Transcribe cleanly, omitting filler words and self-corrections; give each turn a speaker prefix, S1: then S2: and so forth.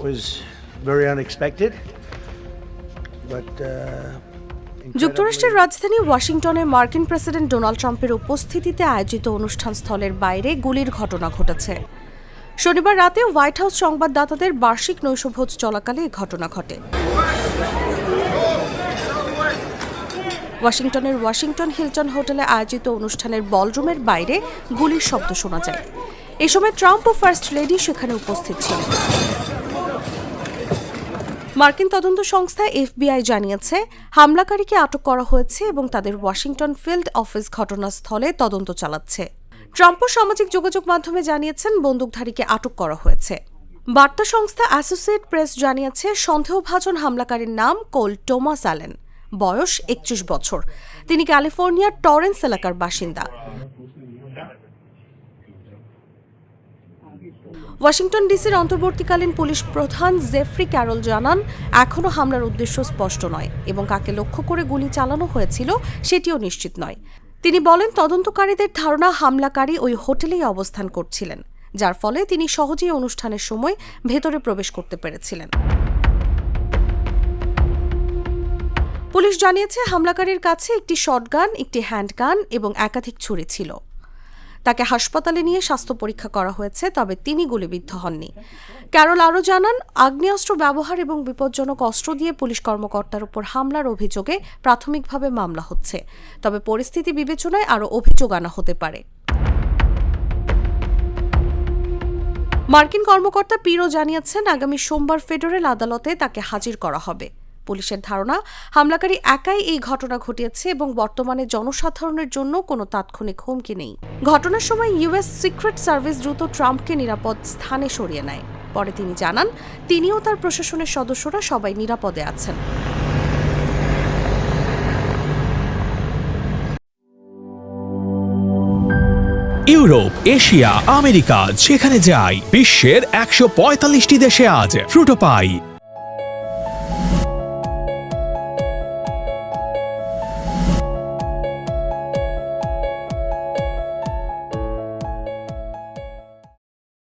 S1: was very unexpected, but
S2: যুক্তরাষ্ট্রের রাজধানী ওয়াশিংটনে মার্কিন প্রেসিডেন্ট ডোনাল্ড ট্রাম্পের উপস্থিতিতে আয়োজিত অনুষ্ঠান স্থলের বাইরে গুলির ঘটনা ঘটেছে। শনিবার রাতে হোয়াইট হাউস সংবাদদাতাদের বার্ষিক নৈশভোজ চলাকালে এই ঘটনা ঘটে। ওয়াশিংটনের ওয়াশিংটন হিলটন হোটেলে আয়োজিত অনুষ্ঠানের বলরুমের বাইরে গুলির শব্দ শোনা যায়। এই সময় ট্রাম্প ও ফার্স্ট লেডি সেখানে উপস্থিত ছিলেন। মার্কিন তদন্ত সংস্থা FBI জানিয়েছে হামলাকারীকে আটক করা হয়েছে এবং তাদের ওয়াশিংটন ফিল্ড অফিস ঘটনাস্থলে তদন্ত চালাচ্ছে। ট্রাম্পও সামাজিক যোগাযোগ মাধ্যমে জানিয়েছেন বন্দুকধারীকে আটক করা হয়েছে। বার্তা সংস্থা অ্যাসোসিয়েট প্রেস জানিয়েছে সন্দেহভাজন হামলাকারীর নাম কোল টোমাস অ্যালেন, বয়স 31 বছর। তিনি ক্যালিফোর্নিয়ার টরেন্স এলাকার বাসিন্দা। ওয়াশিংটন ডিসির অন্তর্বর্তীকালীন পুলিশ প্রধান জেফ্রি ক্যারল জানান, এখনও হামলার উদ্দেশ্য স্পষ্ট নয় এবং কাকে লক্ষ্য করে গুলি চালানো হয়েছিল সেটিও নিশ্চিত নয়। তিনি বলেন, তদন্তকারীদের ধারণা হামলাকারী ওই হোটেলেই অবস্থান করছিলেন, যার ফলে তিনি সহজেই অনুষ্ঠানের সময় ভেতরে প্রবেশ করতে পেরেছিলেন। পুলিশ জানিয়েছে হামলাকারীর কাছে একটি শটগান, একটি হ্যান্ডগান এবং একাধিক ছুরি ছিল। তাকে হাসপাতালে নিয়ে স্বাস্থ্য পরীক্ষা করা হয়েছে, তবে তিনি গুলিবিদ্ধ হননি। ক্যারল আরও জানান, আগ্নেয়াস্ত্র ব্যবহার এবং বিপজ্জনক অস্ত্র দিয়ে পুলিশ কর্মকর্তার উপর হামলার অভিযোগে প্রাথমিকভাবে মামলা হচ্ছে, তবে পরিস্থিতি বিবেচনায় আরও অভিযোগ আনা হতে পারে। মার্কিন কর্মকর্তা পিরো জানিয়েছেন, আগামী সোমবার ফেডারেল আদালতে তাকে হাজির করা হবে। পুলিশের ধারণা, হামলাকারী একাই এই ঘটনা ঘটিয়েছে এবং বর্তমানে জনসাধারণের জন্য কোনো তাৎক্ষণিক হুমকি নেই। ঘটনার সময় US সিক্রেট সার্ভিস দ্রুত ট্রাম্পকে নিরাপদ স্থানে সরিয়ে নেয়। পরে তিনি জানান, তিনিও তার প্রশাসনের সদস্যরা সবাই নিরাপদে আছেন।
S3: ইউরোপ, এশিয়া, আমেরিকা, যেখানে যাই বিশ্বের 145টি দেশে আজ ফ্রুটো পাই।